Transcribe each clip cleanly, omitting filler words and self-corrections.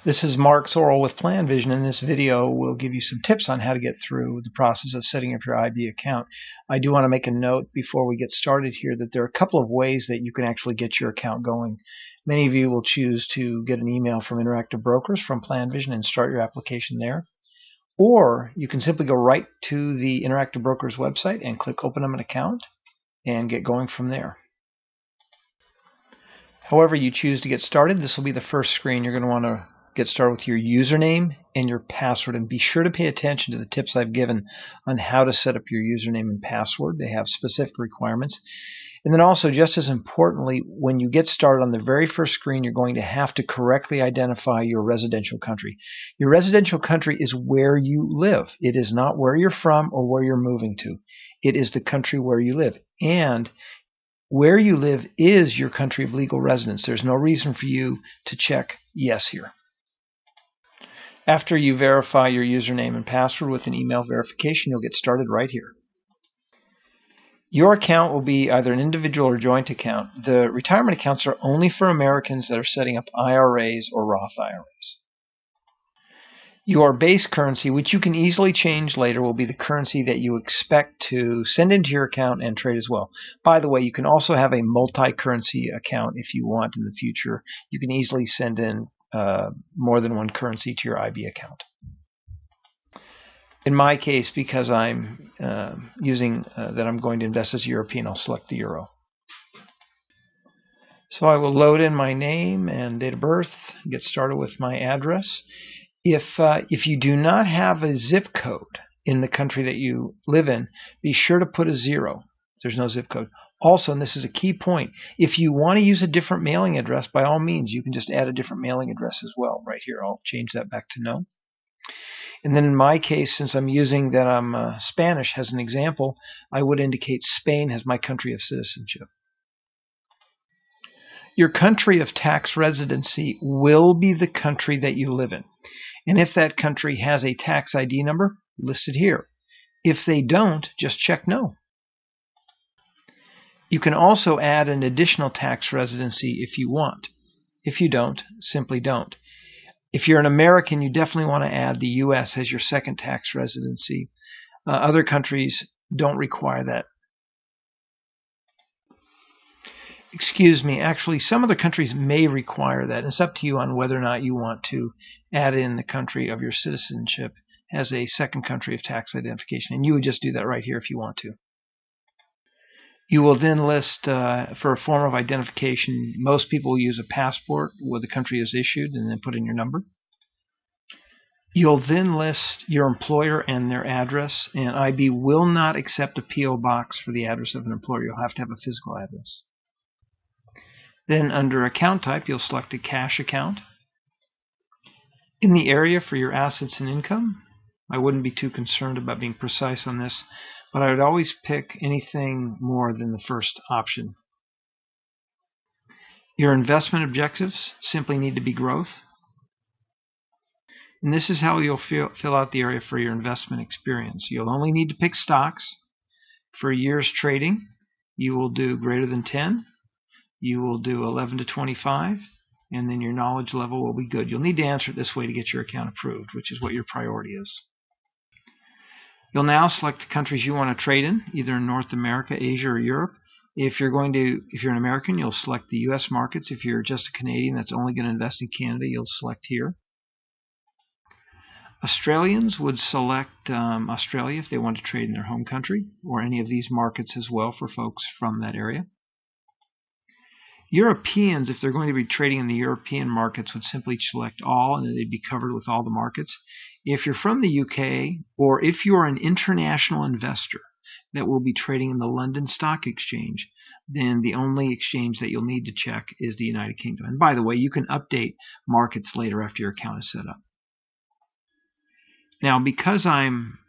This is Mark Zoril with PlanVision. In this video, we'll give you some tips on how to get through the process of setting up your IB account. I do want to make a note before we get started here that there are a couple of ways that you can actually get your account going. Many of you will choose to get an email from Interactive Brokers from PlanVision and start your application there. Or you can simply go right to the Interactive Brokers website and click Open an Account and get going from there. However you choose to get started, this will be the first screen. You're going to want to get started with your username and your password, and be sure to pay attention to the tips I've given on how to set up your username and password. They have specific requirements. And then also, just as importantly, when you get started on the very first screen, you're going to have to correctly identify your residential country. Your residential country is where you live. It is not where you're from or where you're moving to. It is the country where you live. And where you live is your country of legal residence. There's no reason for you to check yes here. After you verify your username and password with an email verification, you'll get started right here. Your account will be either an individual or joint account. The retirement accounts are only for Americans that are setting up IRAs or Roth IRAs. Your base currency, which you can easily change later, will be the currency that you expect to send into your account and trade as well. By the way, you can also have a multi-currency account if you want in the future. You can easily send in more than one currency to your IB account. In my case, because I'm using that I'm going to invest as a European, I'll select the euro. So I will load in my name and date of birth, get started with my address. If you do not have a zip code in the country that you live in, be sure to put a 0. There's no zip code. Also, and this is a key point, if you want to use a different mailing address, by all means, you can just add a different mailing address as well. Right here, I'll change that back to no. And then in my case, since I'm using that I'm Spanish as an example, I would indicate Spain as my country of citizenship. Your country of tax residency will be the country that you live in. And if that country has a tax ID number, list it here. If they don't, just check no. You can also add an additional tax residency if you want. If you don't, simply don't. If you're an American, you definitely want to add the U.S. as your second tax residency. Other countries don't require that. Excuse me, actually, some other countries may require that. It's up to you on whether or not you want to add in the country of your citizenship as a second country of tax identification. And you would just do that right here if you want to. You will then list for a form of identification. Most people will use a passport where the country is issued and then put in your number. You'll then list your employer and their address, and IB will not accept a P.O. box for the address of an employer. You'll have to have a physical address. Then under account type, you'll select a cash account. In the area for your assets and income, I wouldn't be too concerned about being precise on this, but I would always pick anything more than the first option. Your investment objectives simply need to be growth. And this is how you'll fill out the area for your investment experience. You'll only need to pick stocks. For years trading, you will do greater than 10. You will do 11 to 25. And then your knowledge level will be good. You'll need to answer it this way to get your account approved, which is what your priority is. You'll now select the countries you want to trade in, either in North America, Asia, or Europe. If you're an American, you'll select the U.S. markets. If you're just a Canadian that's only going to invest in Canada, you'll select here. Australians would select Australia if they want to trade in their home country, or any of these markets as well for folks from that area. Europeans, if they're going to be trading in the European markets, would simply select all, and they'd be covered with all the markets. If you're from the UK, or if you're an international investor that will be trading in the London Stock Exchange, then the only exchange that you'll need to check is the United Kingdom. And by the way, you can update markets later after your account is set up. Now, because I'm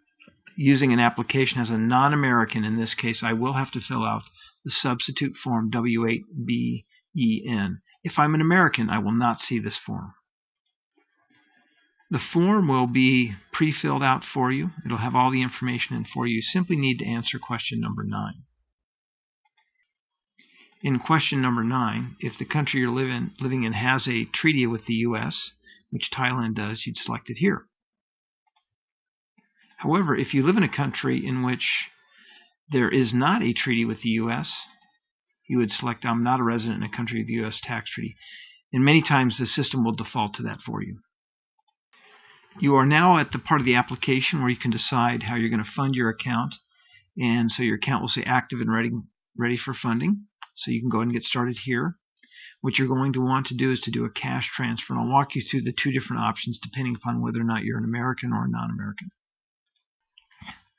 using an application as a non-American, in this case, I will have to fill out the substitute form W8BEN. If I'm an American, I will not see this form. The form will be pre-filled out for you. It'll have all the information in for you. You simply need to answer question number 9. In question number 9, if the country you're living in has a treaty with the U.S., which Thailand does, you'd select it here. However, if you live in a country in which there is not a treaty with the U.S., you would select I'm not a resident in a country of the U.S. tax treaty. And many times the system will default to that for you. You are now at the part of the application where you can decide how you're going to fund your account. And so your account will say active and ready for funding. So you can go ahead and get started here. What you're going to want to do is to do a cash transfer. And I'll walk you through the two different options depending upon whether or not you're an American or a non-American.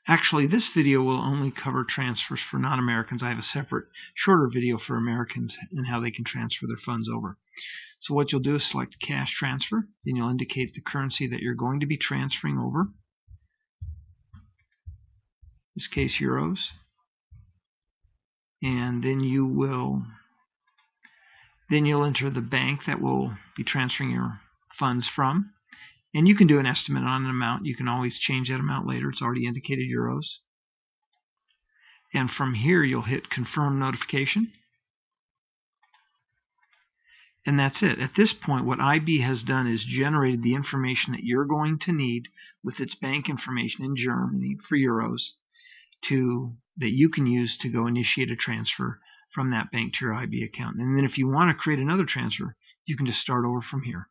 Actually, this video will only cover transfers for non-Americans. I have a separate, shorter video for Americans and how they can transfer their funds over. So what you'll do is select cash transfer. Then you'll indicate the currency that you're going to be transferring over. In this case, euros. And then you'll enter the bank that will be transferring your funds from. And you can do an estimate on an amount. You can always change that amount later. It's already indicated euros. And from here, you'll hit confirm notification. And that's it. At this point, what IB has done is generated the information that you're going to need with its bank information in Germany for euros that you can use to go initiate a transfer from that bank to your IB account. And then if you want to create another transfer, you can just start over from here.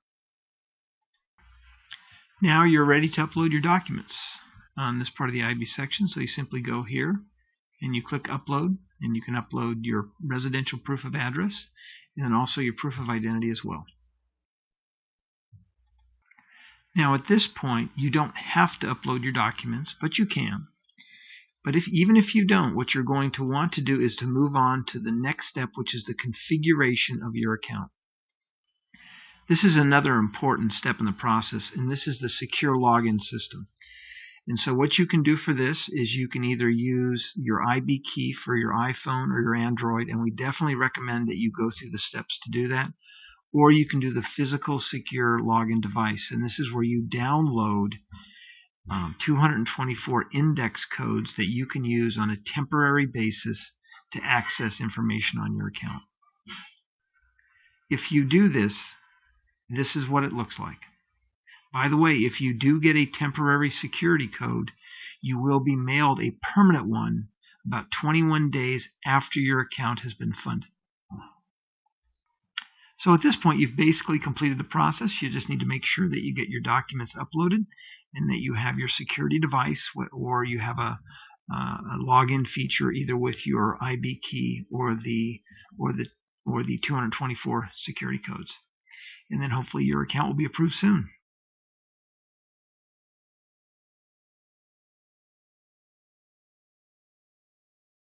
Now you're ready to upload your documents on this part of the IB section. So you simply go here and you click upload, and you can upload your residential proof of address and then also your proof of identity as well. Now at this point, you don't have to upload your documents, but you can. But even if you don't, what you're going to want to do is to move on to the next step, which is the configuration of your account. This is another important step in the process, and this is the secure login system. And so what you can do for this is you can either use your IB key for your iPhone or your Android, and we definitely recommend that you go through the steps to do that, or you can do the physical secure login device, and this is where you download 224 index codes that you can use on a temporary basis to access information on your account. If you do this, this is what it looks like. By the way, if you do get a temporary security code, you will be mailed a permanent one about 21 days after your account has been funded. So at this point, you've basically completed the process. You just need to make sure that you get your documents uploaded and that you have your security device, or you have a login feature either with your IB key or the 224 security codes. And then hopefully your account will be approved soon.